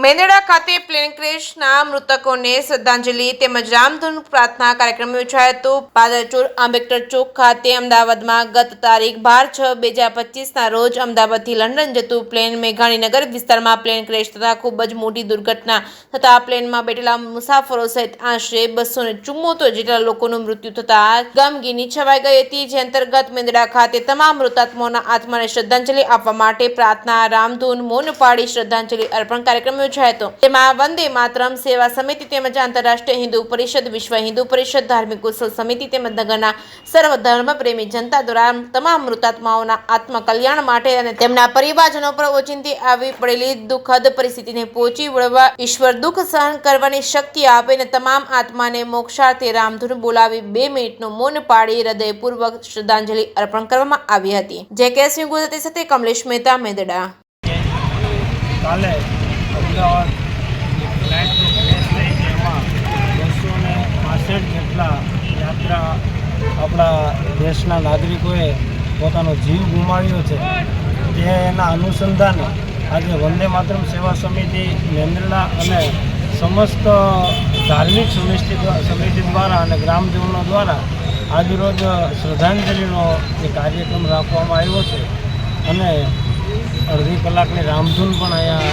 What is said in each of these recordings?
મેંદરડા ખાતે પ્લેન ક્રેશના મૃતકોને શ્રદ્ધાંજલિ તેમજ રામધૂન પ્રાર્થના કાર્યક્રમ યોજાયો હતો। પાદરચોર આંબેડકર ચોક ખાતે અમદાવાદમાં ગત તારીખ 12/6/2025ના રોજ અમદાવાદથી લંડન જતું પ્લેન મેઘાણીનગર વિસ્તારમાં પ્લેન ક્રેશ થતા ખૂબ જ મોટી દુર્ઘટના થતા પ્લેનમાં બેઠેલા મુસાફરો સહિત આશરે 274 જેટલા લોકોનું મૃત્યુ થતા ગમગીની છવાઈ ગઈ હતી। જે અંતર્ગત મેંદરડા ખાતે તમામ મૃતાત્માઓના આત્માને શ્રદ્ધાંજલિ આપવા માટે પ્રાર્થના રામધૂન મૌન પાળી શ્રદ્ધાંજલિ અર્પણ કાર્યક્રમ યોજાયો હતો। તેમાં વંદે માતરમ સેવા સમિતિ તેમજ આંતરરાષ્ટ્રીય હિન્દુ પરિષદ, વિશ્વ હિન્દુ પરિષદ, ધાર્મિક ઉત્સવ સમિતિ તેમજ નગરના સર્વ ધર્મ પ્રેમી જનતા દ્વારા તમામ મૃતાત્માઓના આત્મ કલ્યાણ માટે અને તેમના પરિવારજનો પર ઓચિંતી આવી પડેલી દુઃખદ પરિસ્થિતિને પહોંચી વળવા ઈશ્વર દુઃખ સહન કરવાની શક્તિ આપે અને તમામ આત્માને મોક્ષાર્થે રામધૂન બોલાવી 2 મિનિટનું મૌન પાળી હૃદયપૂર્વક શ્રદ્ધાંજલિ અર્પણ કરવામાં આવી હતી। જે કે સિંહ ગુજરાતી સાથે કમલેશ મહેતા, મેંદરડા। કાલે અમદાવાદ ફ્લાઇટ ક્રેશ થઈ જેમાં 265 જેટલા યાત્રા આપણા દેશના નાગરિકોએ પોતાનો જીવ ગુમાવ્યો છે। તે એના અનુસંધાને આજે વંદે માતરમ સેવા સમિતિ મેંદરડા અને સમસ્ત ધાર્મિક સમિતિ દ્વારા અને ગ્રામજનો દ્વારા આજરોજ શ્રદ્ધાંજલિનો એ કાર્યક્રમ રાખવામાં આવ્યો છે અને અડધી કલાકની રામધૂન પણ અહીંયા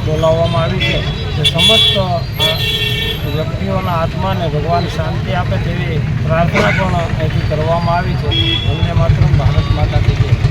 બોલાવવામાં આવી છે। જે સમસ્ત વ્યક્તિઓના આત્માને ભગવાન શાંતિ આપે તેવી પ્રાર્થના પણ અહીંથી કરવામાં આવી છે। વંદે માતરમ, ભારત માતા કી જય।